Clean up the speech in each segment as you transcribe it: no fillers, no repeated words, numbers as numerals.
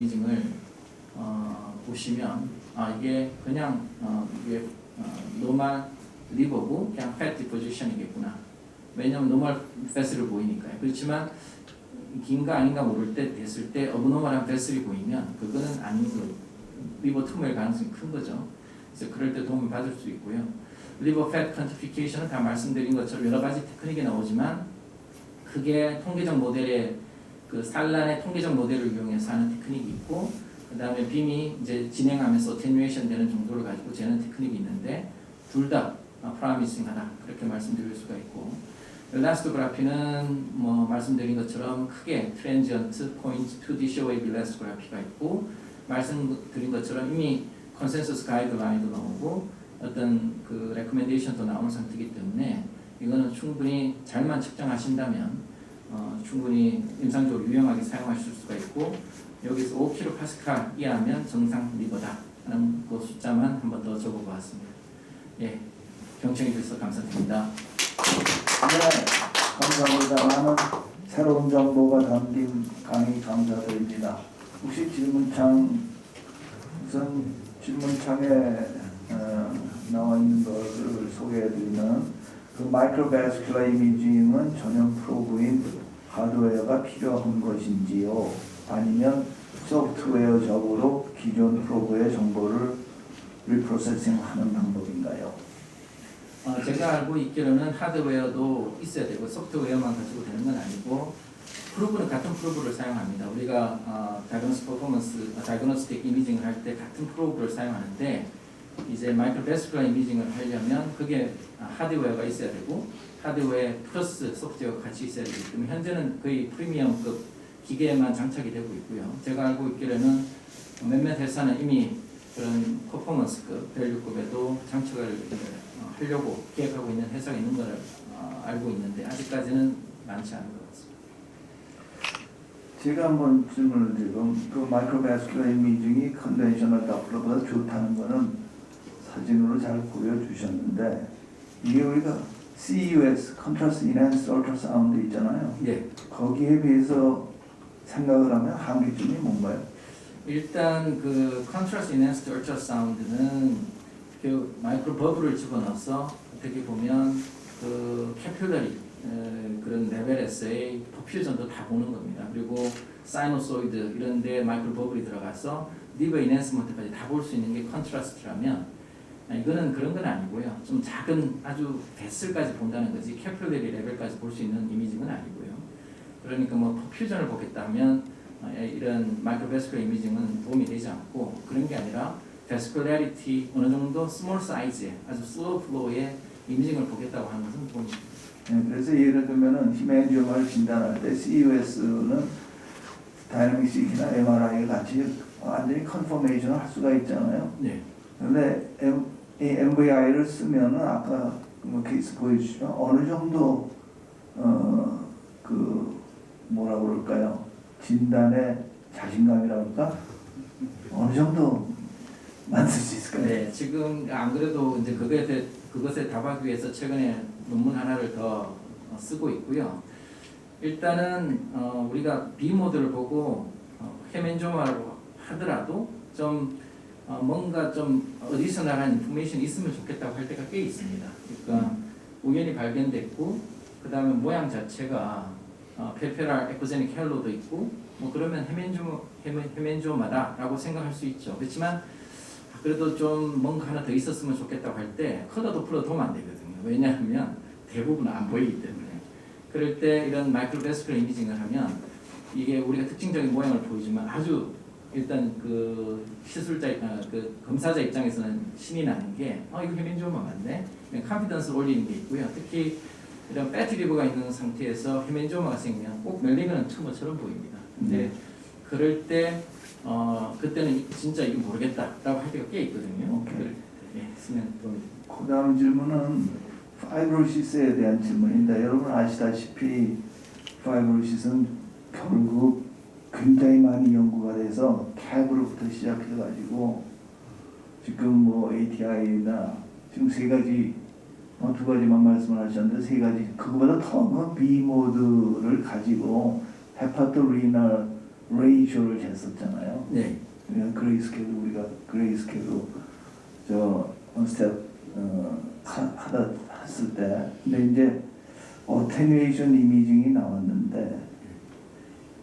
이미징을 보시면 이게 그냥 이게 노멀 리버고 그냥 팻 디포지션이겠구나. 왜냐하면 노멀 팻으로 보이니까요. 그렇지만 긴가 아닌가 모를 때 됐을 때 어브노멀한 팻이 보이면 그거는 아닌 거 리버 투모일 가능성이 큰 거죠. 그래서 그럴 때 도움을 받을 수 있고요. 리버 팻 퀀티피케이션은 다 말씀드린 것처럼 여러 가지 테크닉이 나오지만 그게 통계적 모델의 그 산란의 통계적 모델을 이용해서 하는 테크닉이 있고, 그 다음에 빔이 이제 진행하면서 어테뉴에이션 되는 정도를 가지고 재는 테크닉이 있는데 둘 다 프라미싱하다 그렇게 말씀드릴 수가 있고, 엘라스토그라피는 뭐 말씀드린 것처럼 크게 트랜지언트, 포인트, 2D 쇼웨이브 엘라스토그라피가 있고, 말씀드린 것처럼 이미 컨센서스 가이드라인도 나오고 어떤 그 레코멘데이션도 나온 상태이기 때문에 이거는 충분히 잘만 측정하신다면 충분히 임상적으로 유용하게 사용하실 수가 있고, 여기서 5kPa 이하면 정상 리버다 하는 그 숫자만 한 번 더 적어보았습니다. 예, 경청해 주셔서 감사드립니다. 네, 감사합니다. 많은 새로운 정보가 담긴 강의 감사드립니다. 혹시 질문창, 우선 질문창에 나와 있는 것을 소개해드리면, 그 마이크로바스큘러 이미징은 전용 프로브인 하드웨어가 필요한 것인지요? 아니면 소프트웨어적으로 기존 프로브의 정보를 리프로세싱하는 방법인가요? 제가 알고 있기로는 하드웨어도 있어야 되고 소프트웨어만 가지고 되는 건 아니고 프로브는 같은 프로브를 사용합니다. 우리가 다이그노스틱 이미징을 할 때 같은 프로브를 사용하는데, 이제 마이크로바스큘러 이미징을 하려면 그게 하드웨어가 있어야 되고 하드웨어 플러스 소프트웨어가 같이 있어야 되기 때문에 현재는 거의 프리미엄급 기계에만 장착이 되고 있고요. 제가 알고 있기로는 몇몇 회사는 이미 그런 퍼포먼스급, 밸류급에도 장착을 하려고 계획하고 있는 회사가 있는 걸 알고 있는데 아직까지는 많지 않은 것 같습니다. 제가 한번 질문을 드리면, 그 마이크로바스큘러 이미징이 컨벤셔널 도플러보다 좋다는 거는 사진으로 잘 보여주셨는데, 이게 우리가 CUS, Contrast Enhanced Ultrasound 있잖아요. 네. 거기에 비해서 생각을 하면 한계점이 뭔가요? 일단 그 Contrast Enhanced Ultrasound는 그 마이크로 버블을 집어넣어서 어떻게 보면 그 캐퓰러리 그런 레벨에서의 퍼퓨전도 다 보는 겁니다. 그리고 사이노소이드 이런 데 마이크로 버블이 들어가서 리버 인핸스먼트까지 다 볼 수 있는 게 컨트라스트라면, 이거는 그런 건 아니고요. 좀 작은 아주 베슬까지 본다는 거지 캐퓰러리 레벨까지 볼 수 있는 이미징은 아니고요. 그러니까 뭐 퍼퓨전을 보겠다면 이런 마이크로바스큘러 이미징은 도움이 되지 않고, 그런 게 아니라 바스큘라리티 어느 정도 스몰 사이즈의 아주 슬로우 플로우의 이미징을 보겠다고 하는 것은 도움이 됩니다. 네, 그래서 예를 들면은 히멘지오마를 진단할 때 CUS는 다이나믹 CT나 MRI 같이 완전히 컨포메이션을 할 수가 있잖아요. 네. 그런데 MVI를 쓰면은 아까 뭐 케이스 보여주시면 어느 정도 그 뭐라 그럴까요? 진단의 자신감이라고 할까? 어느 정도 만들 수 있을까요? 네, 지금 안 그래도 이제 그것에 답하기 위해서 최근에 논문 하나를 더 쓰고 있고요. 일단은 우리가 B 모드를 보고 헤멘조마라고 하더라도 좀 뭔가 좀 어디셔널한 인포메이션이 있으면 좋겠다고 할 때가 꽤 있습니다. 그러니까 우연히 발견됐고, 그 다음에 모양 자체가 페페랄 에코제닉 헬로도 있고, 뭐 그러면 헤멘조마다라고 생각할 수 있죠. 그렇지만 그래도 좀 뭔가 하나 더 있었으면 좋겠다고 할 때 커더 도플러 도움 안 되거든요. 왜냐하면 대부분 안 보이기 때문에. 그럴 때 이런 마이크로바스큘러 이미징을 하면 이게 우리가 특징적인 모양을 보이지만 아주 일단 그 시술자, 그 검사자 입장에서는 신이 나는 게 이거 헤멘지오마 맞네? 컨피던스를 올리는 게 있고요. 특히 이런 패티 리버가 있는 상태에서 헤멘지오마가 생기면 꼭 멜리그넌 튜머처럼 보입니다. 근데 그럴 때 그때는 진짜 이거 모르겠다라고 할 때가 꽤 있거든요. 쓰면 도움이 됩니다. 그 다음 질문은 파이브로시스에 대한 질문인데, 여러분 아시다시피 파이브로시스는 결국 굉장히 많이 연구가 돼서 캡으로부터 시작해가지고 지금 뭐 ATI나 지금 세 가지, 두 가지만 말씀을 하셨는데 세 가지, 그거보다 더 B 모드를 가지고 헤파토리널 레이쇼를 쟀었잖아요. 네. 그러니까 그레이스케일 우리가 그레이스케일로 저 스텝 하다 했을 때, 근데 이제 어테뉴에이션 이미징이 나왔는데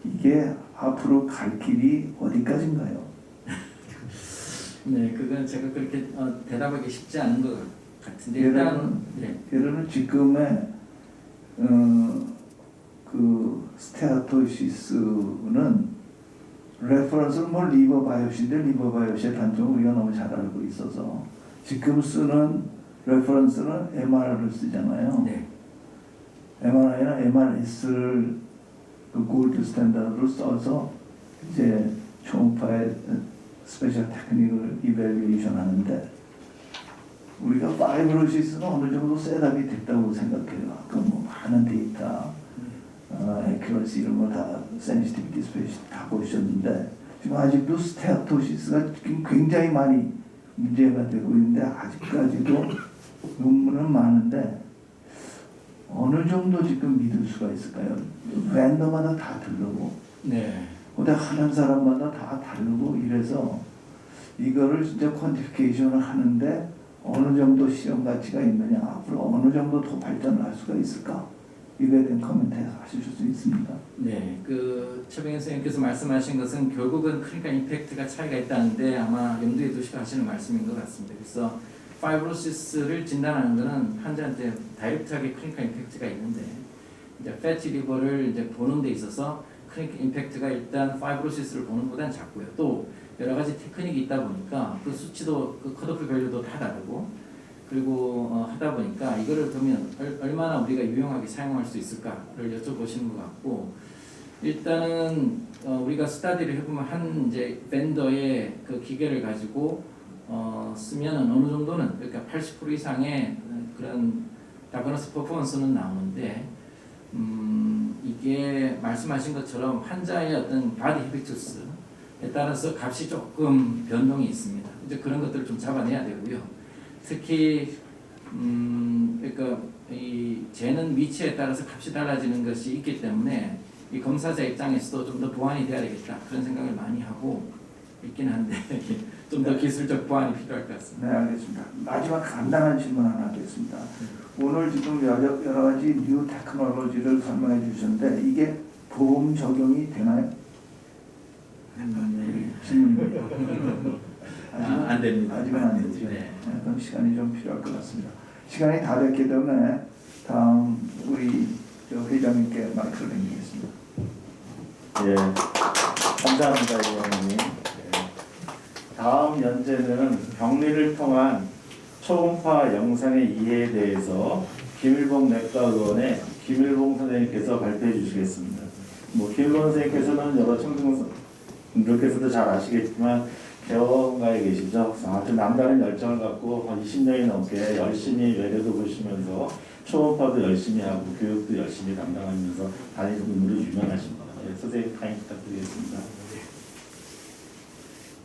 이게 앞으로 갈 길이 어디까지인가요? 네, 그건 제가 그렇게 대답하기 쉽지 않은 것 같은데 일단 네. 예를 들어 지금의 그 스테아토시스는 레퍼런스는 뭐 리버 바이옵시인데 리버 바이옵시의 단점을 우리가 너무 잘 알고 있어서 지금 쓰는 레퍼런스는 MR을 쓰잖아요. 네. MRI나 MRS를 그 골드 스탠다드로 써서 이제 초음파의 스페셜 테크닉을 이밸류에이션 하는데 우리가 파이브로시스는 어느 정도 셋업이 됐다고 생각해요. 아까 뭐 많은 데이터, 액큐러시 이런 거 다 센시티비티 스페셜 다 보셨는데 지금 아직도 스테아토시스가 지금 굉장히 많이 문제가 되고 있는데 아직까지도 논문은 많은데 어느 정도 지금 믿을 수가 있을까요? 랜더마다 다 다르고 네. 근데 하는 사람마다 다 다르고 이래서 이거를 진짜 퀀티피케이션을 하는데 어느 정도 시험 가치가 있느냐, 앞으로 어느 정도 더 발전을 할 수가 있을까? 이거에 대한 코멘트 하실 수 있습니다. 네, 그 최병현 선생님께서 말씀하신 것은 결국은 클리니컬 임팩트가 차이가 있다는데 아마 염두에 두시고 하시는 말씀인 것 같습니다. 그래서 파이브로시스를 진단하는 것은 환자한테 다이렉트하게 클리니컬 임팩트가 있는데 이제 패티 리버를 이제 보는 데 있어서 클리니컬 임팩트가 일단 파이브로시스를 보는 것보다는 작고요. 또 여러 가지 테크닉이 있다 보니까 그 수치도 그 컷오프 밸류도 다 다르고 그리고 하다 보니까 이거를 보면 얼마나 우리가 유용하게 사용할 수 있을까를 여쭤보시는 것 같고 일단은 우리가 스타디를 해보면 한 이제 벤더의 그 기계를 가지고 쓰면은 어느 정도는 그러니까 80% 이상의 그런 다그너스 퍼포먼스는 나오는데 이게 말씀하신 것처럼 환자의 어떤 바디 히비투스에 따라서 값이 조금 변동이 있습니다. 이제 그런 것들을 좀 잡아내야 되고요. 특히 그러니까 이 재는 위치에 따라서 값이 달라지는 것이 있기 때문에 이 검사자 입장에서도 좀 더 보완이 돼야 되겠다 그런 생각을 많이 하고 있긴 한데 좀 더 기술적 보완이 필요할 것 같습니다. 네, 알겠습니다. 마지막 간단한 질문 하나 하겠습니다. 오늘 지금 여러 가지 뉴 테크놀로지를 설명해 주셨는데 이게 보험 적용이 되나요? 질문입니다. 안 됩니다. 아직은 안 되죠. 네. 그럼 시간이 좀 필요할 것 같습니다. 시간이 다 됐기 때문에 다음 우리 회장님께 마이크를 넘기겠습니다. 예, 감사합니다, 의원님. 다음 연재는 병리를 통한 초음파 영상의 이해에 대해서 김일봉 내과의원의 김일봉 선생님께서 발표해 주시겠습니다. 김일봉 선생님께서는 여러 청중분들께서도 잘 아시겠지만 개원가에 계시죠. 아주 남다른 열정을 갖고 한 20년이 넘게 열심히 외래도 보시면서 초음파도 열심히 하고 교육도 열심히 담당하면서 다니는 분으로 유명하십니다. 선생님 강의 부탁드리겠습니다.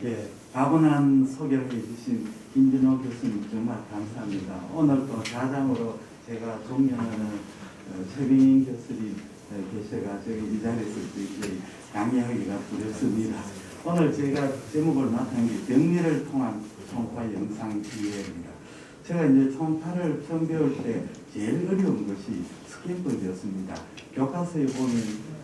예, 가분한 소개를 해주신 김진호 교수님 정말 감사합니다. 오늘 또 자장으로 제가 존경하는 최병인 교수님 계셔가지고 이 자리에서 이제 강의하기가 두렵습니다. 오늘 제가 제목을 맡은 게 병리를 통한 초음파 영상 이해입니다. 제가 이제 초음파를 처음 배울 때 제일 어려운 것이 스캔법이었습니다. 교과서에 보면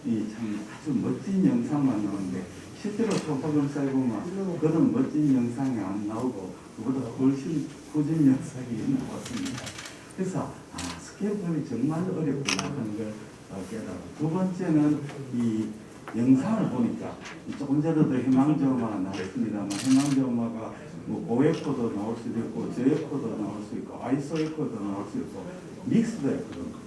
이 참 아주 멋진 영상만 나오는데 실제로 초음파 검사에 보면 그런 멋진 영상이 안 나오고 그보다 훨씬 후진 영상이 나왔습니다. 그래서 스캔법이 정말 어렵구나 하는 걸 깨달았고 두 번째는 이 영상을 보니까 조금 전에도 해망저음화가 나왔습니다만 해망저음화가 오에코도 나올 수도 있고 저에코도 나올 수 있고 아이소에코도 나올 수 있고 믹스도 에코도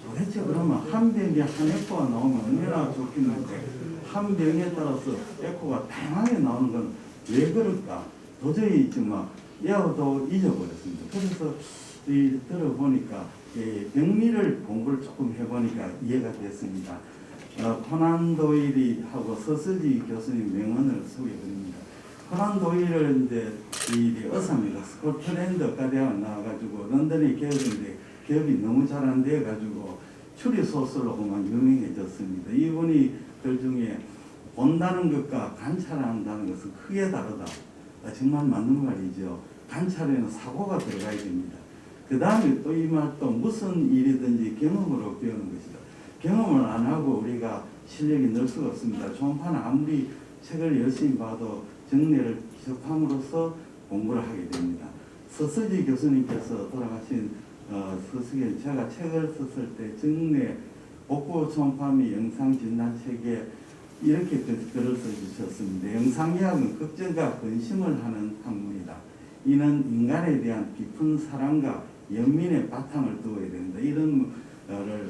도대체 그러면 한 병에 한 에코가 나오면 얼마나 좋겠는데 한 병에 따라서 에코가 다양하게 나오는 건 왜 그럴까? 도저히 정말 야도 잊어버렸습니다. 그래서 들어보니까 병리를 공부를 조금 해보니까 이해가 됐습니다. 코난 도일이 하고 서슬지 교수님 명언을 소개드립니다. 코난 도일은 이제 이 의사입니다. 스코틀랜드 의과대학원 나와가지고 런던에 개업인데 기업이 너무 잘 안 돼가지고 추리 소설로만 유명해졌습니다. 이분이 글 중에 본다는 것과 관찰한다는 것은 크게 다르다. 정말 맞는 말이죠. 관찰에는 사고가 들어가야 됩니다. 그 다음에 또 이 말 또 무슨 일이든지 경험으로 배우는 것이다. 경험을 안 하고 우리가 실력이 늘 수가 없습니다. 초음파는 아무리 책을 열심히 봐도 정례를 기록함으로써 공부를 하게 됩니다. 서서지 교수님께서 돌아가신 서서기 제가 책을 썼을 때 정례 복부 초음파 및 영상 진단 책에 이렇게 글을 써주셨습니다. 영상의학은 걱정과 근심을 하는 학문이다. 이는 인간에 대한 깊은 사랑과 연민의 바탕을 두어야 된다. 이런 거를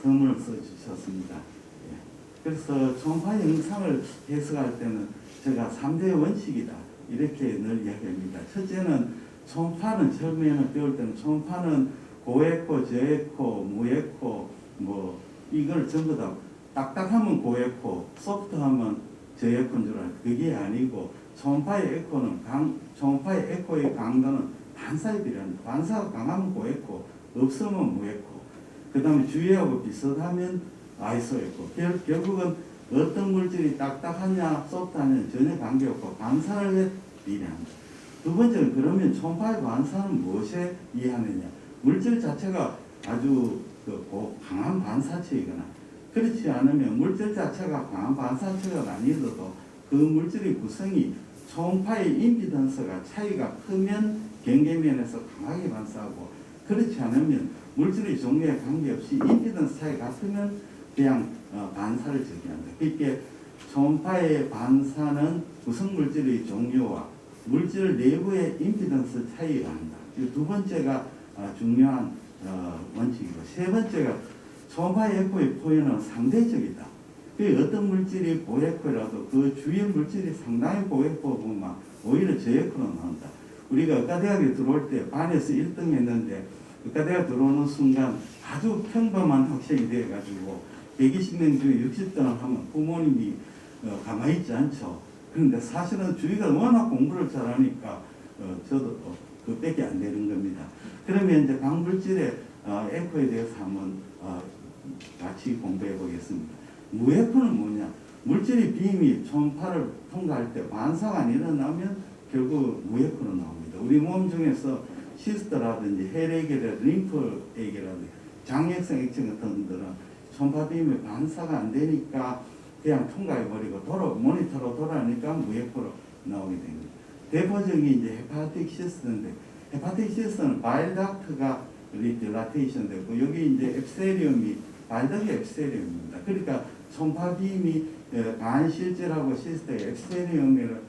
선을 써주셨습니다. 예. 그래서 초음파 영상을 해석할 때는 제가 3대 원칙이다. 이렇게 늘 이야기합니다. 첫째는 초음파는 처음에는 배울 때는 초음파는 고에코, 저에코, 무에코 뭐 이걸 전부 다 딱딱하면 고에코, 소프트하면 저에코인 줄 알아요. 그게 아니고 초음파의 에코는 초음파의 에코의 강도는 반사에 비례합니다. 반사가 강하면 고에코, 없으면 무에코. 그 다음에 주위하고 비슷하면 아이소에코. 결국은 어떤 물질이 딱딱하냐 소프트하냐 전혀 관계없고 반사를 비례합니다. 두 번째는 그러면 초음파의 반사는 무엇에 이해하느냐. 물질 자체가 아주 강한 반사체이거나 그렇지 않으면 물질 자체가 강한 반사체가 아니어도 그 물질의 구성이 초음파의 임피던스가 차이가 크면 경계면에서 강하게 반사하고 그렇지 않으면 물질의 종류에 관계없이 임피던스 차이가 같으면 그냥 반사를 적용한다. 그러니까 초음파의 반사는 구성 물질의 종류와 물질 내부의 임피던스 차이가 한다. 이 두 번째가 중요한 원칙이고 세 번째가 초음파의 에코의 포현은 상대적이다. 그 어떤 물질이 고에코라도 그 주위 물질이 상당히 고에코 보면 오히려 저에코로 나온다. 우리가 의과대학에 들어올 때 반에서 1등 했는데 의과대학 들어오는 순간 아주 평범한 학생이 돼가지고 120명 중에 60등을 하면 부모님이 가만히 있지 않죠. 그런데 사실은 주위가 워낙 공부를 잘하니까 저도 그밖에 안 되는 겁니다. 그러면 이제 각 물질의 에코에 대해서 한번 같이 공부해 보겠습니다. 무에코는 뭐냐? 물질의 빔이 초음파를 통과할 때 반사가 안 일어나면 결국 무에코로 나옵니다. 우리 몸 중에서 시스트라든지 혈액이라든지 림프액이라든지 장액성 액체 같은 것들은 초음파 빔이 반사가 안 되니까 그냥 통과해버리고 모니터로 돌아가니까 무에코로 나오게 됩니다. 대표적인 이제 헤파틱 시스트인데 헤파틱 시스트는 바일닥트가 딜라테이션 되고 여기 이제 앱세리움이 발덕의 앱세리움입니다. 그러니까 초음파 빔이 간실질하고 시스트의 앱세리움을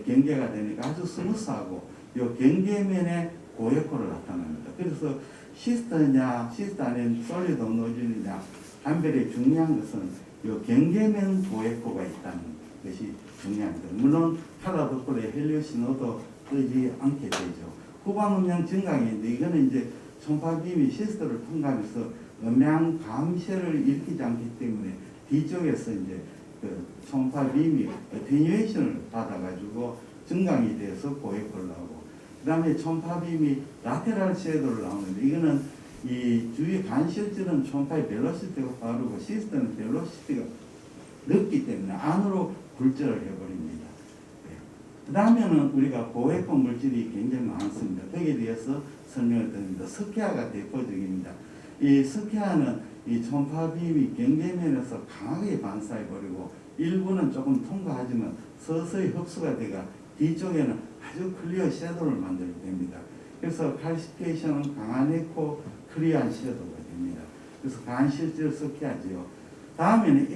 경계가 되니까 아주 스무스하고 이 경계면에 고에코를 나타납니다. 그래서 시스트냐 시스트 안에 솔리드 노즐이냐 한별의 중요한 것은 이 경계면 고에코가 있다는 것이 중요합니다. 물론 파라도콜의 헬리오신호도 뜨지 않게 되죠. 후방음량 증강인데 이거는 이제 초음파 빔이 시스트를 통과하면서 음량 감쇄를 일으키지 않기 때문에 뒤쪽에서 이제 그 초음파 빔이 어테뉴에이션을 받아가지고 증강이 돼서 고에코를 나오고 그 다음에 초음파 빔이 라테랄 섀도를 나오는데 이거는 이 주위 간실질은 초음파의 벨로시티가 빠르고 시스트는 벨로시티가 늦기 때문에 안으로 굴절을 해버립니다. 네. 그 다음에는 우리가 고에코 물질이 굉장히 많습니다. 거기에 대해서 설명을 드립니다. 스케아가 대표적입니다. 이 스케아는 이 초음파 빔이 경계면에서 강하게 반사해버리고 일부는 조금 통과하지만 서서히 흡수가 되가 뒤쪽에는 아주 클리어 섀도를 만들게 됩니다. 그래서 칼시피케이션은 강한 에코, 클리어한 섀도우가 됩니다. 그래서 간실질 스케아지요. 다음에는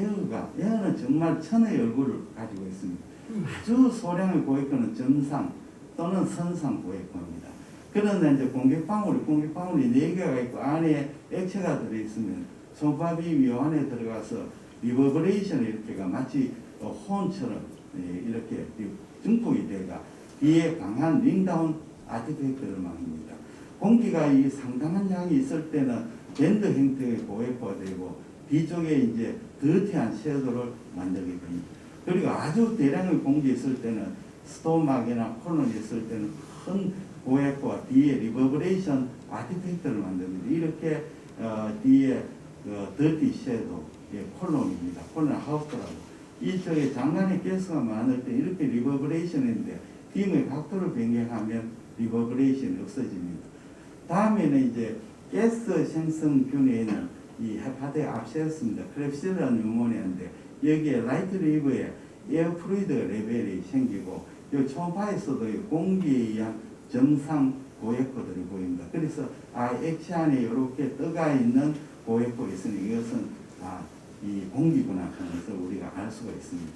에어는 정말 천의 얼굴을 가지고 있습니다. 아주 소량의 고에코는 점상 또는 선상 고에코입니다. 그런데 이제 공기방울이 4개가 있고 안에 액체가 들어있으면 초음파 빔이 요 안에 들어가서 리버브레이션이 이렇게가 마치 호흡처럼 이렇게 증폭이 되가 뒤에 강한 링다운 아티팩트를 만듭니다. 공기가 이 상당한 양이 있을 때는 밴드 형태의 고에코가 되고 뒤쪽에 이제 더티한 섀도를 만들게 됩니다. 그리고 아주 대량의 공기 있을 때는 스토막이나 콜론이 있을 때는 큰 고에코와 뒤에 리버브레이션 아티팩트를 만듭니다. 이렇게 뒤에 더티 섀도우 콜론입니다. 콜론 하우스라고 이쪽에 장관의 가스가 많을 때 이렇게 리버브레이션인데 빔의 각도를 변경하면 리버브레이션이 없어집니다. 다음에는 이제 가스 생성균에는 이 헤파대 앞세웠습니다. 크랩실라는 유모니아인데 여기에 라이트 리버에 에어 프루이드 레벨이 생기고 이 초음파에서도 이 공기에 의한 정상 고에코들이 보입니다. 그래서 액체 안에 이렇게 떠가 있는 고에코가 있으니 이것은 이 공기구나 하는 것을 우리가 알 수가 있습니다.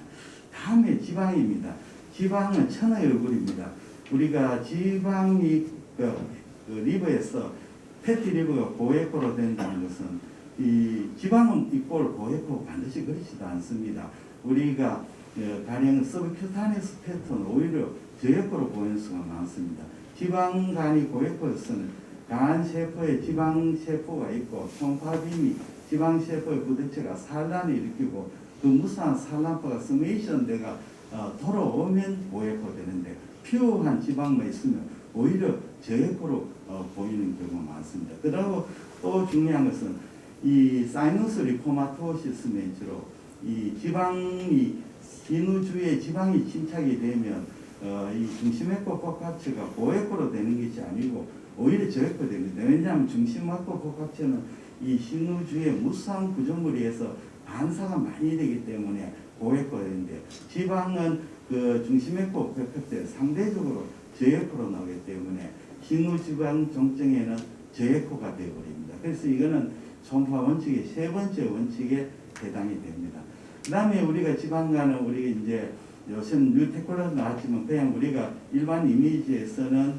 다음에 지방입니다. 지방은 천의 얼굴입니다. 우리가 지방이 그 리버에서 패티 리버가 고에코로 된다는 것은 이 지방은 이꼴 고에코 반드시 그렇지도 않습니다. 우리가 가령 서브큐타니스 패턴 오히려 저에코로 보이는 수가 많습니다. 지방간이 고에코에서는 간 셰퍼에 지방 셰퍼가 있고 초음파빔이 지방 셰퍼의 부대체가 산란을 일으키고 그 무수한 산란파가 스메이션 대가 돌아오면 고에코 되는데 퓨어한 지방만 있으면 오히려 저에코로 보이는 경우가 많습니다. 그리고 또 중요한 것은 이 사이너스 리포마토시스는 주로 이 지방이 신우주에 지방이 침착이 되면 이 중심에코 포카체가 고에코로 되는 것이 아니고 오히려 저에코 됩니다. 왜냐하면 중심에코 포카체는 이 신우주의 무수한 구조물에 의해서 반사가 많이 되기 때문에 고에코가 되는데 지방은 그 중심에코 포카체 상대적으로 저에코로 나오기 때문에 신우지방 정정에는 저에코가 되어버립니다. 그래서 이거는 초음파 원칙의 세 번째 원칙에 해당이 됩니다. 그 다음에 우리가 지방간은 우리가 이제 요즘 뉴테크놀로지 나왔지만 그냥 우리가 일반 이미지에서는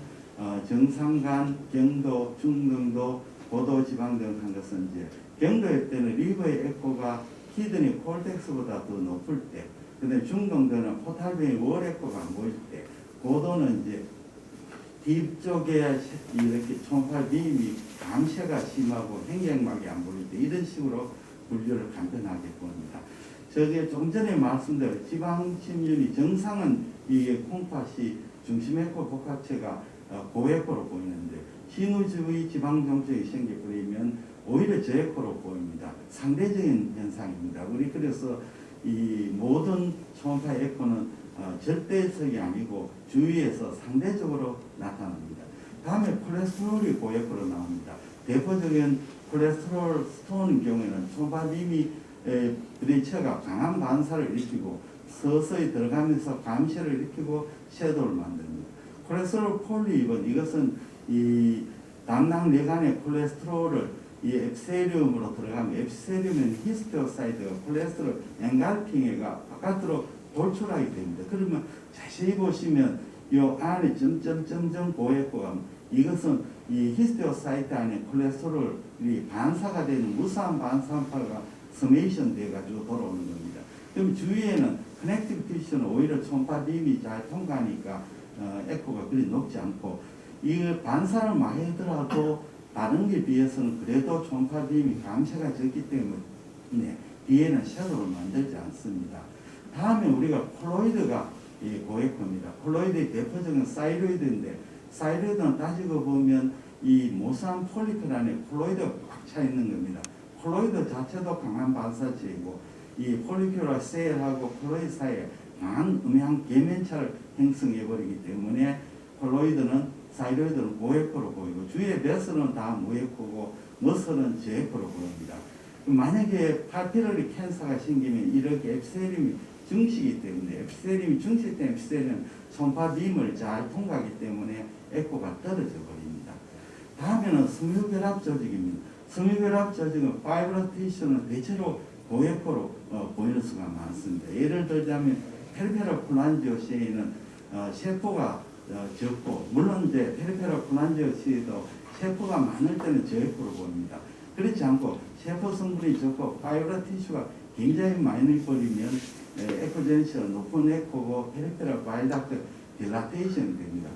정상간, 경도, 중등도, 고도 지방 등 한 것은 이제 경도일 때는 리버의 에코가 키드니 콜텍스보다 더 높을 때, 그다음에 중등도는 포탈빈의 월 에코가 안 보일 때, 고도는 이제 뒤쪽에 이렇게 초음파 빔이 감쇄가 심하고 횡격막이 안 보일 때 이런 식으로 분류를 간단하게 봅니다. 저게 좀 전에 말씀드린 지방 침륜이 정상은 이게 콩팥이 중심에코 복합체가 고에코로 보이는데 신우주의 지방 정체가 생겨버리면 오히려 저에코로 보입니다. 상대적인 현상입니다. 우리 그래서 이 모든 초음파 에코는 절대적이 아니고 주위에서 상대적으로 나타납니다. 다음에 콜레스테롤이 고에코로 나옵니다. 대표적인 콜레스테롤 스톤의 경우에는 초음파 빔이 부대체가 강한 반사를 일으키고 서서히 들어가면서 감쇄를 일으키고 섀도우를 만듭니다. 콜레스테롤 폴리입은 이것은 이 담낭 뇌관의 콜레스테롤을 이 앱세리움으로 들어가면 앱세리움은 히스테오사이트가 콜레스테롤 엔갈핑해가 바깥으로 돌출하게 됩니다. 그러면 자세히 보시면 이 안에 점점점점 고에코가 이것은 이 히스테오사이트 안에 콜레스테롤이 반사가 되는 무수한 반사파가 스메이션 돼가지고 돌아오는 겁니다. 그럼 주위에는 커넥티브 티슈는 오히려 초음파 빔이 잘 통과하니까 에코가 그리 높지 않고 이 반사를 많이 하더라도 다른 게 비해서는 그래도 초음파 빔이 감쇄가 적기 때문에 뒤에는 섀도우를 만들지 않습니다. 다음에 우리가 콜로이드가 이 고에코입니다. 콜로이드의 대표적인 사이로이드인데 사이로이드는 따지고 보면 이 모산 폴리클 안에 콜로이드가 꽉 차 있는 겁니다. 콜로이드 자체도 강한 반사체이고 이 폴리큘러 셀하고 콜로이드 사이에 강한 음향 계면차를 형성해버리기 때문에 콜로이드는 사이로이드는 고에코로 보이고 주위의 베스는 다 무에코고 머슬은 저에코로 보입니다. 만약에 파피러리 캔서가 생기면 이렇게 앱세림이 증식이기 때문에 앱세림이 증식된 앱세림은 초음파 빔을 잘 통과하기 때문에 에코가 떨어져 버립니다. 다음에는 섬유결합 조직입니다. 섬유결합 조직은 파이브러 티슈는 대체로 고에코로 보이는 수가 많습니다. 예를 들자면 페리페럴 콜란지오시에는 세포가 적고 물론 이제 페리페럴 콜란지오시에도 세포가 많을 때는 저에코로 보입니다. 그렇지 않고 세포 성분이 적고 파이브러 티슈가 굉장히 많이 버리면 에코젠시가 높은 에코고 페리페럴 바이닥트 딜라테이션이 됩니다.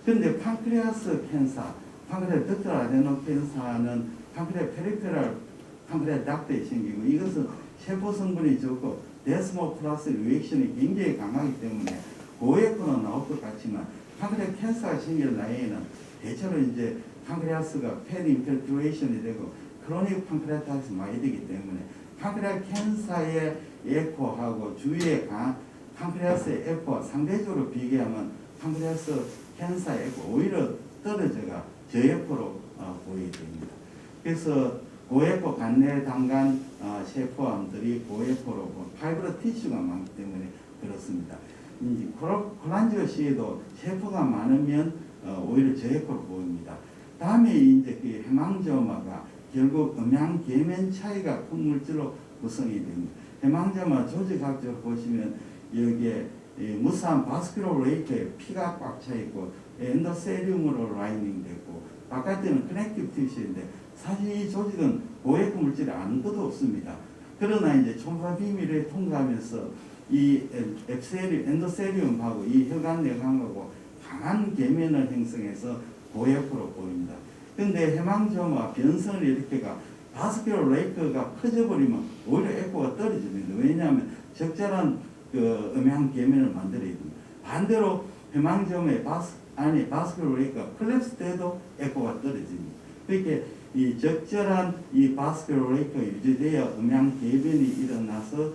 그런데 판크레아스 캔서, 판크레아 덕트 아데노 캔서는 판크레아 페리페럴 판크레아 닥트에 생기고 이것은 세포 성분이 적고 데스모 플러스 리액션이 굉장히 강하기 때문에 고에코는 나올 것 같지만 판크레아 캔서가 생길 나이에는 대체로 이제 판크레아스가 팻 인필트레이션이 되고 크로닉 판크레아타이티스 많이 되기 때문에 판크레아스 캔서의 에코하고 주위의 판크레아스의 에코와 상대적으로 비교하면 판크레아스 캔서 에코 오히려 떨어져가 저에코로 보이게 됩니다. 그래서 고에코 간내 당간 세포암들이 고에코로 파이브러 티슈가 많기 때문에 그렇습니다. 콜란지오시에도 세포가 많으면 오히려 저에코로 보입니다. 다음에 이제 그 해망저마가 결국 음양 계면 차이가 큰 물질로 구성이 됩니다. 해망저마 조직학적으로 보시면 여기에 무사한 바스큘로레이터에 피가 꽉 차 있고 엔도셀륨으로 라이닝되고 바깥에는 커넥티브 티슈인데 사실 이 조직은 고에코 물질이 아무것도 없습니다. 그러나 이제 초음파 비밀을 통과하면서 이 엔도셀륨하고 이 혈관 내광하고 강한 계면을 형성해서 고에코로 보입니다. 근데 해망저마 변성을 일으켜가 바스큘로레이터가 커져버리면 오히려 에코가 떨어집니다. 왜냐하면 적절한 그 음양 계면을 만들어야 됩니다. 반대로 해망저마의 안에 바스큘로레이터가 콜랩스 때도 에코가 떨어집니다. 그렇게 이 적절한 이 바스큘로레이터가 유지되어 음양 계변이 일어나서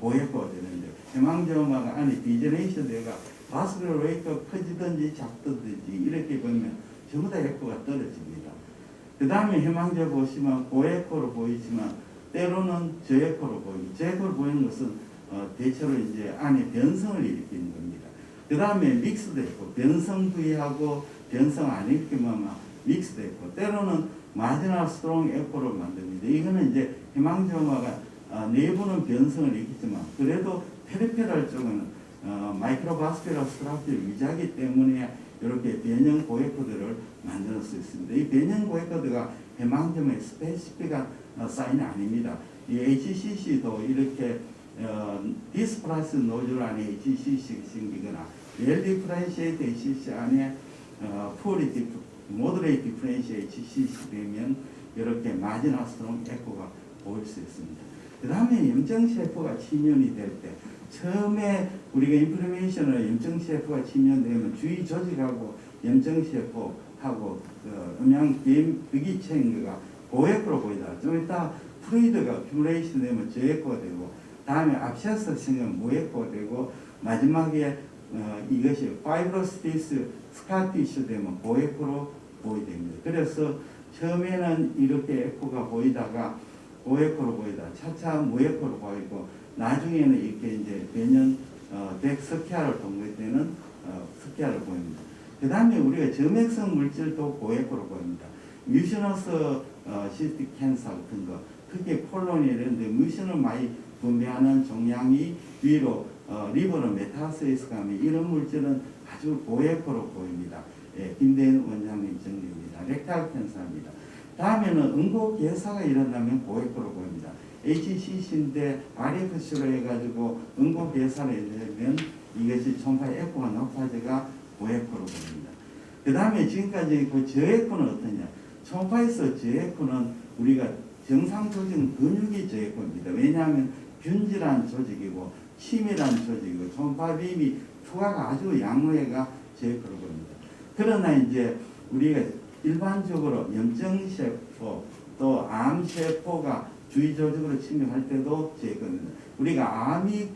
고에코가 되는데 해망저마가 안에 디제네이션 되가 바스큘로레이터가 커지든지 작든지 이렇게 보면 전부 다 에코가 떨어집니다. 그 다음에 해망저 보시면 고에코로 보이지만 때로는 저에코로 보입니다. 저에코로 보이는 것은 대체로 이제 안에 변성을 일으키는 겁니다. 그 다음에 믹스도 있고 변성 부위하고 변성 안 일으키면 믹스도 있고 때로는 마지노 스트롱 에코를 만듭니다. 이거는 이제 해망저마가 내부는 변성을 일으키지만 그래도 페리페럴 쪽은 마이크로바스큘러 스트럭처를 유지하기 때문에 이렇게 변형 고에코드를 만들 수 있습니다. 이 변형 고에코드가 해망저마의 스페시픽한 사인이 아닙니다. 이 HCC도 이렇게 디스플라스 노즐 안에 HCC 생기거나 웰 디프렌시에이트 HCC 안에 모더레이트 디프렌시에이트 HCC 되면 이렇게 마지노 스트롱 에코가 보일 수 있습니다. 그 다음에 염증세포가 침연이 될 때 처음에 우리가 인플레메이션을 염증세포가 침연되면 주위 조직하고 염증세포하고 음양 비기체인가 고에코로 보이다. 좀 이따 프루이드가 큐레이션 되면 저에코가 되고 다음에 압세스 생기면 무에코가 되고 마지막에 이것이 파이브로스티스 스카티슈 되면 고에코로 보이게 됩니다. 그래서 처음에는 이렇게 에코가 보이다가 고에코로 보이다 차차 무에코로 보이고 나중에는 이렇게 이제 변형 백스키아를 동거할 때는 스키아를 보입니다. 그 다음에 우리가 점액성 물질도 고에코로 보입니다. 뮤시너스 시스틱 캔서 같은 거 특히 콜론이 이런데 뮤신을 많이 분비하는 종양이 위로 리버로 메타세이스 가면 이런 물질은 아주 고에코로 보입니다. 예, 김대현 원장님 정리입니다. 렉탈 캔서입니다. 다음에는 응고개사가 일어나면 고에코로 보입니다. HCC인데 RFC로 해가지고 응고개사를 일어나면 이것이 초음파 에코가 높아져가 고에코로 보입니다. 그 다음에 지금까지 그 저에코는 어떠냐? 초음파에서 저에코는 우리가 정상 조직은 근육이 저에코입니다. 왜냐하면 균질한 조직이고 치밀한 조직이고 초음파 빔이 투과가 아주 양호해가 저에코로 보입니다. 그러나 이제 우리가 일반적으로 염증세포 또 암세포가 주위 조직으로 침입할 때도 저에코입니다. 우리가 암이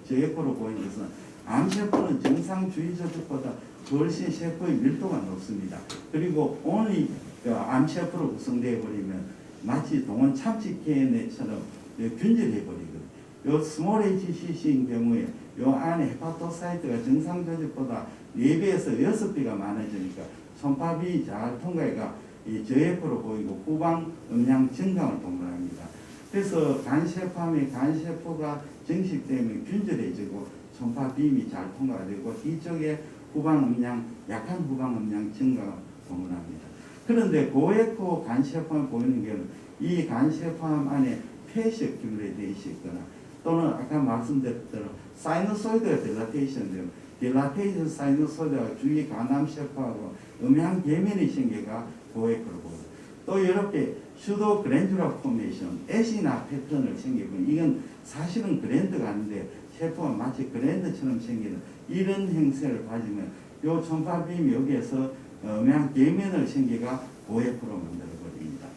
저에코로 보이는 것은 암세포는 정상 주위 조직보다 훨씬 세포의 밀도가 높습니다. 그리고 only 암세포로 구성되어 버리면 마치 동원 참치캔처럼 균질해 버리거든요. 요 스몰 HCC인 경우에 요 안에 헤파토사이트가 정상 조직보다 4배에서 6배가 많아지니까 초음파비 잘 통과해가 이 저에코로 보이고 후방 음양 증강을 동반합니다. 그래서 간세포하면 간세포가 증식되면 균질해지고 초음파빔이 잘 통과되고 뒤쪽에 후방 음양 약한 후방 음양 증강을 동반합니다. 그런데 고에코 간세포암 보이는 경우는 이 간세포암 안에 폐시 큐뮬레이트에 있거나 또는 아까 말씀드렸던 사이너소이드가 딜라테이션 되면 딜라테이션 사이너소이드가 주위 간암세포하고 음양 계면이 생겨가 고에코로 보입니다. 또 이렇게 슈도 그랜줄라 포메이션, 애시나 패턴을 생기면 이건 사실은 그랜드가 아닌데 세포가 마치 그랜드처럼 생기는 이런 형태를 가지면 요 초음파빔이 여기에서 음양 계면을 생겨가 고에코로 만들어 버립니다.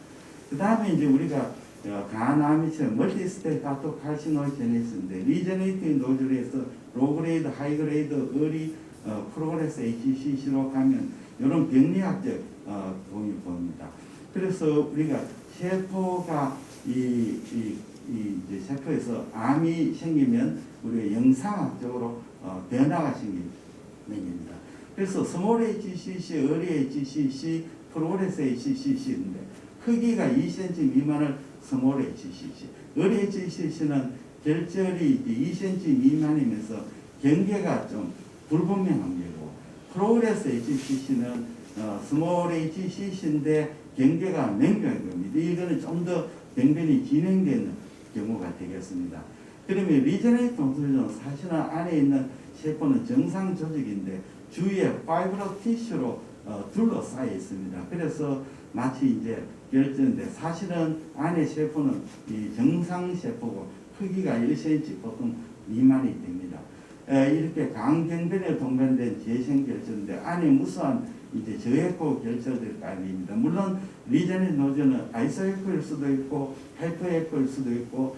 그 다음에 이제 우리가 간암이체 멀티스테이트 카토칼시노제네시스인데 리제네이팅 노즐에서 로그레이드, 하이그레이드, 어리 프로그레스 HCC로 가면 이런 병리학적 도움이 보입니다. 그래서 우리가 세포가 이제 세포에서 암이 생기면 우리가 영상학적으로 변화가 생깁니다. 그래서 스몰 HCC, 어리 HCC, 프로그레스 HCC인데 크기가 2cm 미만을 스몰 HCC, 어리 HCC는 결절이 2cm 미만이면서 경계가 좀 불분명한 게고 프로그레스 HCC는 스몰 HCC인데 경계가 명료한 겁니다. 이거는 좀 더 병변이 진행되는 경우가 되겠습니다. 그러면 리제네이트 홈술은 사실은 안에 있는 세포는 정상 조직인데 주위에 파이브로 티슈로 둘러싸여 있습니다. 그래서 마치 이제 결절인데 사실은 안에 세포는 이 정상 세포고 크기가 1cm 보통 미만이 됩니다. 이렇게 강경변에 동반된 재생결절인데 안에 무수한 이제 저에코 결절들이 깔립니다. 물론 리제네이트 노즐은 아이소에코일 수도 있고 하이퍼에코일 수도 있고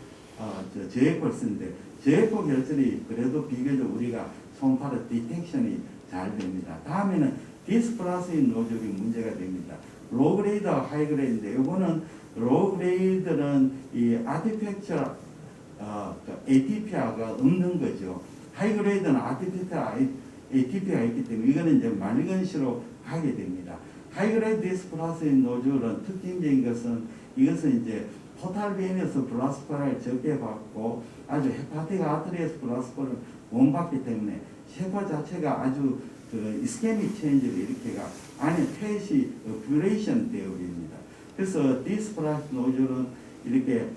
저에코를 쓰는데 저에코 결절이 그래도 비교적 우리가 초음파로 디텍션이 잘 됩니다. 다음에는 디스플라스인 노즐이 문제가 됩니다. 로그레이드, 하이그레이드인데 이거는 로그레이드는 이 아티팩처 ATP가 없는 거죠. 하이그레이드는 ATP가 있기 때문에 이거는 이제 말리건시로 하게 됩니다. 하이그레이드 디스플라스인 노즐은 특징적인 것은 이것은 이제 포탈벤에서 블라스포라를 적게 받고 아주 헤파틱 아트리에서 블라스포를 못 받기 때문에 세포 자체가 아주 그 이스케믹 체인지를 일으켜가 안에 펫이 뷰레이션 되어버립니다. 그래서 디스플라스 노즐은 이렇게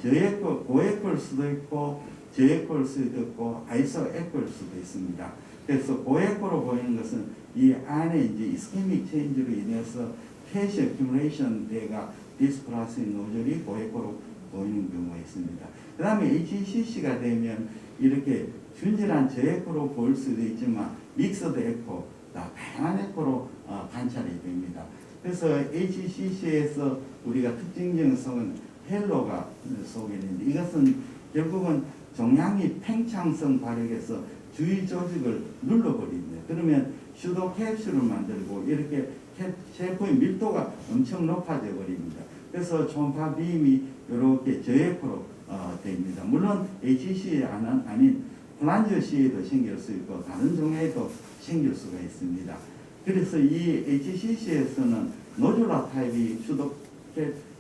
저에코, 고에코일 수도 있고 저에코일 수도 있고 아이소에코일 수도 있습니다. 그래서 고에코로 보이는 것은 이 안에 이제 이스케믹 체인지로 인해서 펫이 어큐뮬레이션 되가 디스플라스인 노즐이 고에코로 보이는 경우가 있습니다. 그 다음에 HCC가 되면 이렇게 균질한 저에코로 보일 수도 있지만 믹스드 에코, 다양한 에코로 관찰이 됩니다. 그래서 HCC에서 우리가 특징적인 성은 헬로가 속에 있는데 이것은 결국은 종양이 팽창성 발육해서 주위 조직을 눌러버립니다. 그러면 슈도 캡슐을 만들고 이렇게 세포의 밀도가 엄청 높아져 버립니다. 그래서 초음파 빔이 이렇게 저에코로 됩니다. 물론 HCC 아닌 플란저시에도 생길 수 있고 다른 종에도 생길 수가 있습니다. 그래서 이 HCC에서는 노듈라 타입이 슈도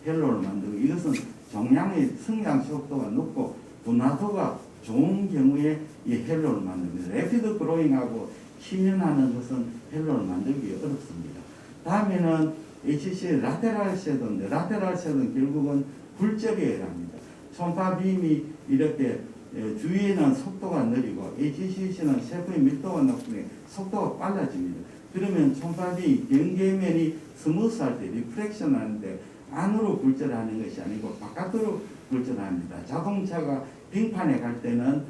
헬로를 만들고 이것은 종양의 성장 속도가 높고 분화도가 좋은 경우에 이 헬로를 만듭니다. 레피드 그로잉하고 치면하는 것은 헬로를 만들기 어렵습니다. 다음에는 HCC 라테랄 섀도우인데 라테랄 섀도우는 결국은 굴절이어야 합니다. 초음파 빔이 이렇게 주위에는 속도가 느리고 HCC는 세포의 밀도가 높으니 속도가 빨라집니다. 그러면 초음파빔이 경계면이 스무스할 때 리프렉션 하는데 안으로 굴절하는 것이 아니고 바깥으로 굴절합니다. 자동차가 빙판에 갈 때는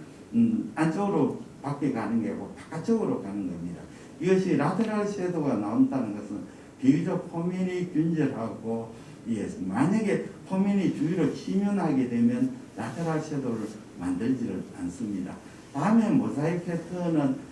안쪽으로 밖에 가는 게 아니고 바깥쪽으로 가는 겁니다. 이것이 라테랄 섀도우가 나온다는 것은 비교적 포민이 균질하고 만약에 포민이 주위로 치면하게 되면 라테랄 섀도우를 만들지를 않습니다. 다음에 모자이크 패턴은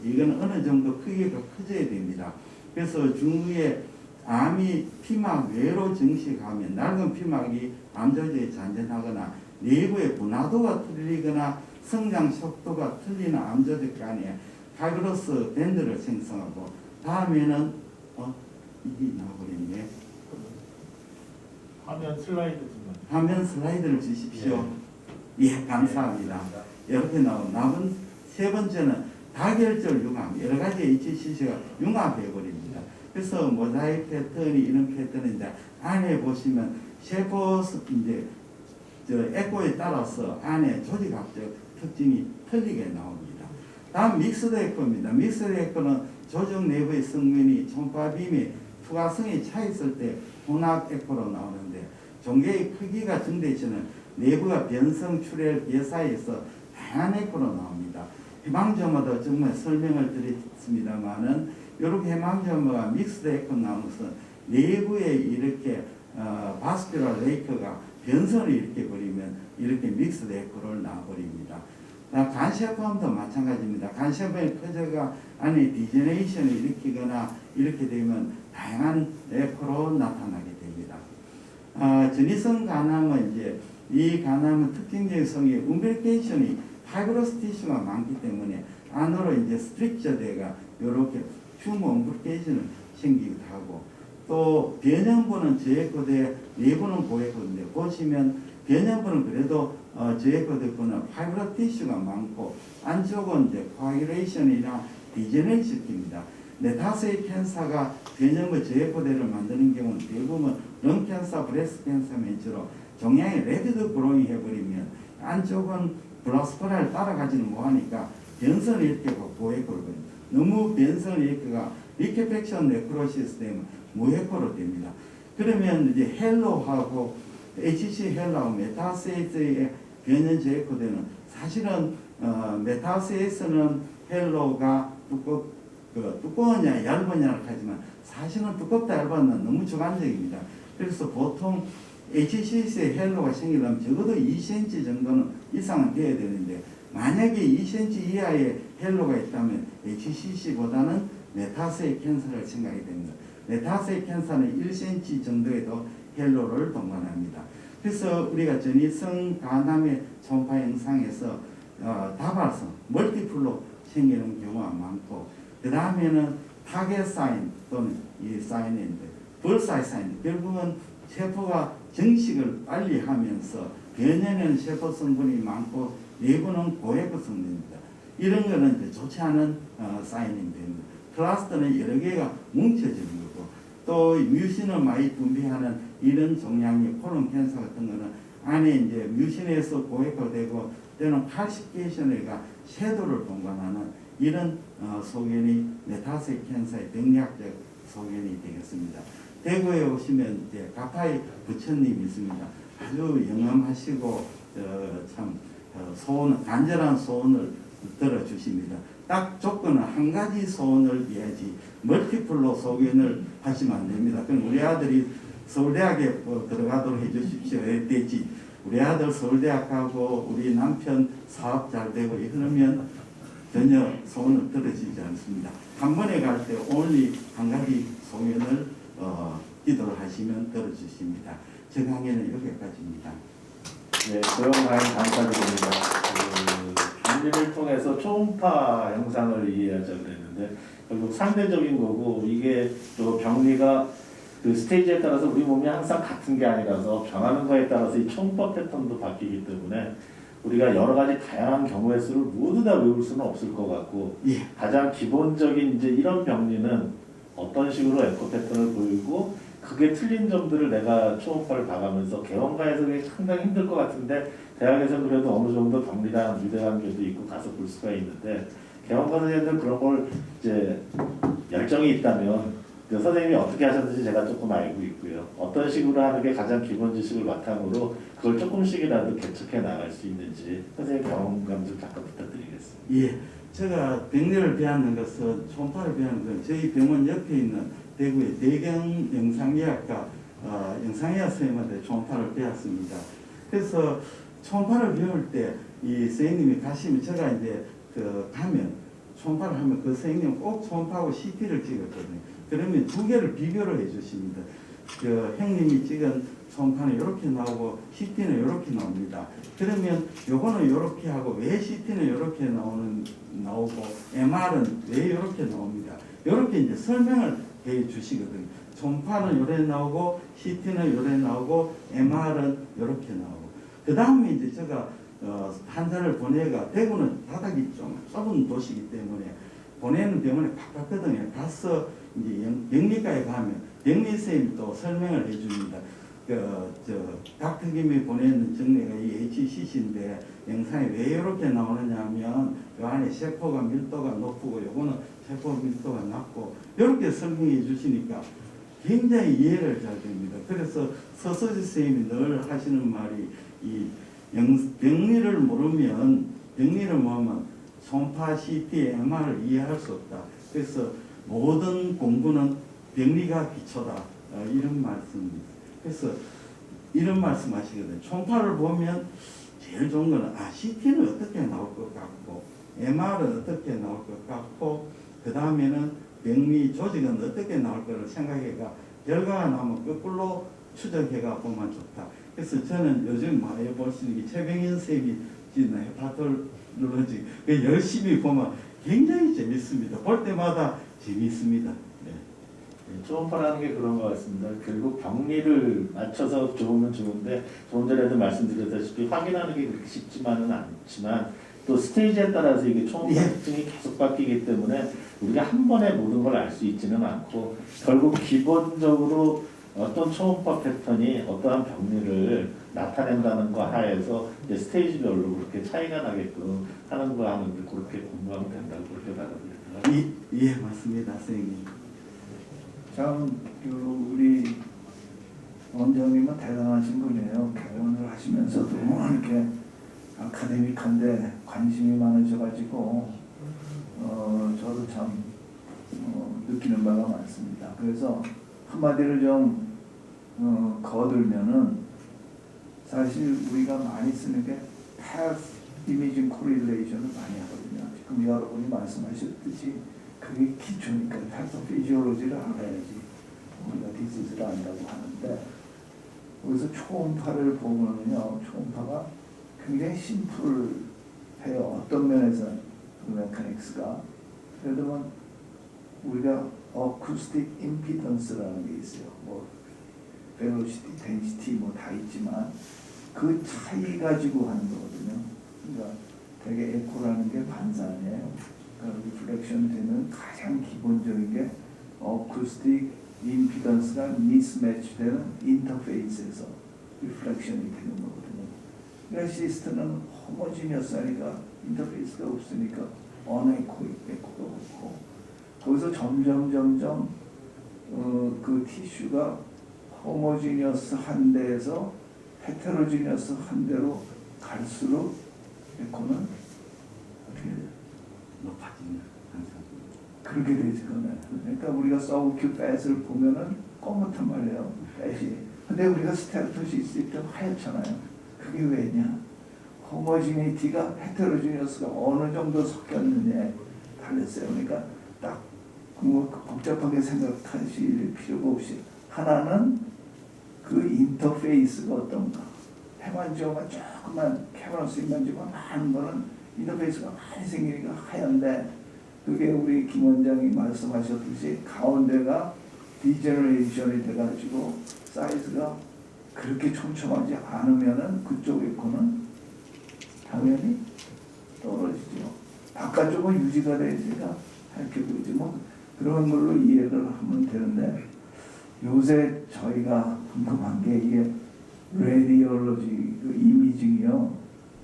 이건 어느 정도 크기가 커져야 됩니다. 그래서 중후에 암이 피막 외로 증식하면 낡은 피막이 암조직에 잔존하거나 내부의 분화도가 틀리거나 성장 속도가 틀리는 암조직 간에 파이브러스 밴드를 생성하고 다음에는 이게 나와버리네. 화면 슬라이드 좀. 화면 슬라이드를 주십시오. 예, 감사합니다. 이렇게 남은 세 번째는 다결절 융합, 여러 가지 HCC가 융합해 버립니다. 그래서 모자이크 패턴이 이런 패턴인데 안에 보시면 세포 이제 에코에 따라서 안에 조직학적 특징이 틀리게 나옵니다. 다음 믹스드 에코입니다. 믹스드 에코는 조직 내부의 성면이 초음파 빔의 투과성이 차 있을 때 혼합 에코로 나오는데 종괴의 크기가 증대시는 내부가 변성, 출혈, 예사에서 다양한 에코로 나옵니다. 해망점마다 정말 설명을 드렸습니다만은 이렇게 해망점마가 믹스드 에코 나오면서 내부에 이렇게 바스큘라 레이크가 변선을 이렇게 버리면 이렇게 믹스드 에코를 나와버립니다. 간시아팜도 마찬가지입니다. 간시아팜의 퍼져가 안에 디제네이션을 일으키거나 이렇게 되면 다양한 에코로 나타나게 됩니다. 전이성 간암은 이제 이 간암은 특징적인 성이 움빌케이션이 파이브러스 티슈가 많기 때문에 안으로 이제 스트릭처대가 이렇게 튜머 움빌케이션을 생기기도 하고 또 변형부는 저에코대 내부는 고에코인데 보시면 변형부는 그래도 저에코대코는 파이브러스 티슈가 많고 안쪽은 이제 코아귤레이션이나 디제네이션 시킵니다. 메타세이 캔서가 변형부 저에코대를 만드는 경우는 대부분 런 캔서, 브레스트 캔서면 주로 종양이 레디드 그로잉 해버리면 안쪽은 블라스퍼라를 따라가지는 못하니까 변선이 이렇게 고에코를 버립니다. 너무 변선이 이렇게가 리케펙션 네크로시스 되면 무에코로 됩니다. 그러면 이제 헬로하고 HC 헬로하고 메타세이스의 변형 저에코대는 사실은 메타세이스는 헬로가 두꺼우냐 얇으냐 하지만 사실은 두껍다 얇았나 너무 주관적입니다. 그래서 보통 HCC의 헬로가 생기려면 적어도 2cm 정도는 이상은 돼야 되는데 만약에 2cm 이하의 헬로가 있다면 HCC보다는 메타세이 캔서를 생각하게 됩니다. 메타세이 캔서는 1cm 정도에도 헬로를 동반합니다. 그래서 우리가 전이성 간암의 초음파 영상에서 다발성, 멀티플로 생기는 경우가 많고 그 다음에는 타겟 사인 또는 이 사인인데 벌사이 사인 결국은 세포가 정식을 빨리 하면서 변형에는 세포 성분이 많고 내부는 고에코 성분입니다. 이런 거는 이제 좋지 않은 사인입니다. 클러스터는 여러 개가 뭉쳐지는 거고 또 뮤신을 많이 분비하는 이런 종양이 콜론 캔서 같은 거는 안에 이제 뮤신에서 고에코 되고 때는 칼시피케이션에가 섀도를 동반하는 이런 소견이 메타세이 캔서의 병리학적 소견이 되겠습니다. 대구에 오시면 이제 가파이 부처님이 있습니다. 아주 영험하시고 참 소원 간절한 소원을 들어주십니다. 딱 조건은 한 가지 소원을 해야지 멀티플로 소견을 하시면 안 됩니다. 그럼 우리 아들이 서울대학에 들어가도록 해주십시오. 했대지 우리 아들 서울대학 가고 우리 남편 사업 잘 되고 이러면 전혀 소원을 들어주지 않습니다. 한 번에 갈 때 only 한 가지 소견을 기도를 하시면 들어주십니다. 제 강의는 여기까지입니다. 네, 그런 강의 감사드립니다. 병리를 통해서 초음파 영상을 이해하자 그랬는데 결국 상대적인 거고 이게 또 병리가 그 스테이지에 따라서 우리 몸이 항상 같은 게 아니라서 변하는 거에 따라서 이 초음파 패턴도 바뀌기 때문에 우리가 여러 가지 다양한 경우의 수를 모두 다 외울 수는 없을 것 같고 가장 기본적인 이제 이런 병리는 어떤 식으로 에코 패턴을 보이고 그게 틀린 점들을 내가 초음파를 봐가면서 개원가에서 그게 상당히 힘들 것 같은데 대학에서 그래도 어느 정도 병리랑 유대관계도 있고 가서 볼 수가 있는데 개원가 선생님들 그런 걸 이제 열정이 있다면 그 선생님이 어떻게 하셨는지 제가 조금 알고 있고요. 어떤 식으로 하는 게 가장 기본 지식을 바탕으로 그걸 조금씩이라도 개척해 나갈 수 있는지 선생님 경험감 좀 잠깐 부탁드리겠습니다. 예, 제가 병리를 배우는 것은 초음파를 배우는 건 저희 병원 옆에 있는 대구의 대경 영상의학과 영상의학 선생님한테 초음파를 배웠습니다. 그래서 초음파를 배울 때 이 선생님이 가시면 제가 이제 가면 초음파를 하면 그 선생님은 꼭 초음파하고 CT를 찍었거든요. 그러면 두 개를 비교를 해주십니다. 형님이 찍은 초음파는 이렇게 나오고 CT는 이렇게 나옵니다. 그러면 요거는 이렇게 하고 왜 CT는 이렇게 나오고 MR은 왜 이렇게 나옵니다. 이렇게 이제 설명을 해 주시거든요. 초음파는 이래 나오고 CT는 이래 나오고 MR은 이렇게 나오고 그 다음에 이제 제가 환자를 보내가 대구는 바닥이 좀 좁은 도시이기 때문에 보내는 병원에 바빴거든요. 가서 이제 영리과에 가면 영리 선생님이 또 설명을 해줍니다. 닥터김이 보내는 정리가 이 HCC인데 영상이 왜 이렇게 나오느냐면 요 안에 세포가 밀도가 높고 요거는 세포 밀도가 낮고 이렇게 설명해 주시니까 굉장히 이해를 잘 됩니다. 그래서 서서지 선생님이 늘 하시는 말이 이 병리를 모르면 초음파, CT, MR을 이해할 수 없다. 그래서 모든 공부는 병리가 기초다. 이런 말씀입니다. 그래서 이런 말씀하시거든요. 총파를 보면 제일 좋은 거는 CT는 어떻게 나올 것 같고 MR은 어떻게 나올 것 같고 그 다음에는 병리 조직은 어떻게 나올 거를 생각해가 결과가 나오면 거꾸로 추적해가 보면 좋다. 그래서 저는 요즘 많이 볼 수 있는 게 최병현 쌤이 지금 헤파톨로지 그 열심히 보면 굉장히 재밌습니다. 볼 때마다 재밌습니다. 네. 초음파라는 게 그런 것 같습니다. 결국 병리를 맞춰서 좋으면 좋은데 조금 전에도 말씀드렸다시피 확인하는 게 그렇게 쉽지만은 않지만 또 스테이지에 따라서 이게 초음파 특징이 계속 바뀌기 때문에 우리가 한 번에 모든 걸 알 수 있지는 않고 결국 기본적으로 어떤 초음파 패턴이 어떠한 병리를 나타낸다는 거 하에서 이제 스테이지별로 그렇게 차이가 나게끔 하는 거 하는데 그렇게 공부하면 된다고 그렇게 받아들입니다. 예, 맞습니다, 선생님. 참 우리 원장님은 대단하신 분이에요. 개원을 하시면서도 이렇게 아카데믹한데 관심이 많으셔가지고 저도 참 느끼는 바가 많습니다. 그래서 한마디를 좀 거들면은 사실 우리가 많이 쓰는 게 path imaging correlation을 많이 하거든요. 지금 여러분이 말씀하셨듯이 그게 기초니까 패서피지올로지를 알아야지 우리가 디지즈를 안다고 하는데 거기서 초음파를 보면요, 초음파가 굉장히 심플해요. 어떤 면에서 그 메카닉스가 예를 들면 우리가 어쿠스틱 임피던스라는 게 있어요. 뭐 벨로시티, 덴시티 뭐 다 있지만 그 차이 가지고 하는 거거든요. 그러니까 되게 에코라는 게 반사예요. 그러니까 리플렉션 되는 가장 기본적인 게 어쿠스틱 임피던스가 미스매치 되는 인터페이스에서 리플렉션이 되는 거거든요. 그러니까 시스템은 호모지니어스하니까 인터페이스가 없으니까 어네코도 없고 거기서 점점 그 티슈가 호모지니어스한 데에서 헤테로지니어스한 데로 갈수록 에코는 어떻게 돼요? 높아지는 항상. 그렇게 되죠. 그러니까 우리가 서브큐 팻을 보면은 검은단 말이에요. 팻이. 근데 우리가 스테라토시 있을 때 하얗잖아요. 그게 왜냐? 호모지니티가 헤테로지니어스가 어느 정도 섞였느냐에 달렸어요. 그러니까 딱 뭐 복잡하게 생각하실 필요가 없이 하나는 그 인터페이스가 어떤가. 해만지오가 조금만 캐버너스 인만지오가 많은 거는 인터페이스가 많이 생기니까 하얀데 그게 우리 김 원장이 말씀하셨듯이 가운데가 디제너레이션이 돼가지고 사이즈가 그렇게 촘촘하지 않으면은 그쪽 에코는 당연히 떨어지죠. 바깥쪽은 유지가 되니까 이렇게 보이지 뭐 그런 걸로 이해를 하면 되는데 요새 저희가 궁금한 게 이게 레디올로지 그 이미징이요.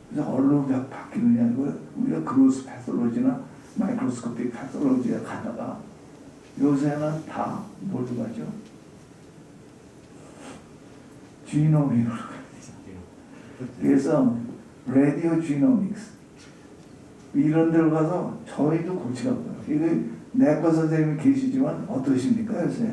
그래서 얼로 바뀌느냐 이거 우리가 그로스 패솔로지나 마이크로스코픽 패솔로지에 가다가 요새는 다 뭘로 가죠? 지노믹으로 가죠. 그래서 라디오 지노믹스 이런 데로 가서 저희도 고치가 보여요. 이거 내과 선생님이 계시지만 어떠십니까 요새?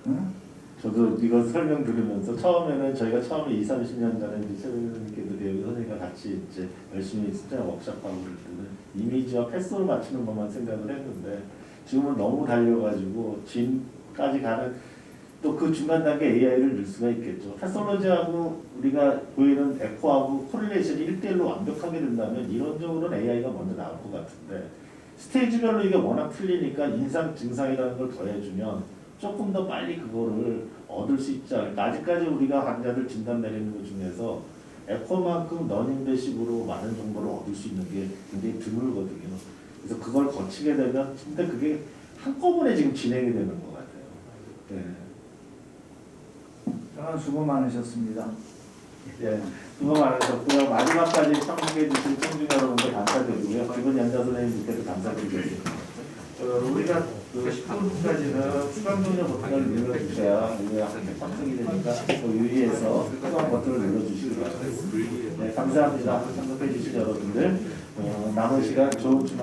응? 저도 이거 설명 들으면서 처음에는 저희가 처음에 20, 30년 전에 이제 최근님께도 대우 선생님과 같이 이제 열심히 숫자 워크숍하고 그럴 때는 이미지와 패스를 맞추는 것만 생각을 했는데 지금은 너무 달려가지고 진까지 가는 또 그 중간 단계 AI를 넣을 수가 있겠죠. 패솔로지하고 우리가 보이는 에코하고 코릴레이션이 1:1로 완벽하게 된다면 이론적으로는 AI가 먼저 나올 것 같은데 스테이지별로 이게 워낙 틀리니까 인상 증상이라는 걸 더해주면 조금 더 빨리 그거를 얻을 수 있지 않을까. 아직까지 우리가 환자들 진단 내리는 것 중에서 에코만큼 너인베시브로 많은 정보를 얻을 수 있는 게 굉장히 드물거든요. 그래서 그걸 거치게 되면 근데 그게 한꺼번에 지금 진행이 되는 것 같아요. 네. 수고 많으셨습니다. 예, 수고 많으셨고요. 마지막까지 참석해 주신 청중 여러분들 감사드리고요. 이번 연자 선생님께도 감사드리겠습니다. 우리가 그 10분까지는 수강 종료 버튼을 눌러주셔야 우리가 함께 참석이 되니까 유의해서 수강 버튼을 눌러주시기 바랍니다. 네, 감사합니다. 참석해 주신 여러분들 남은 시간 좋은 주말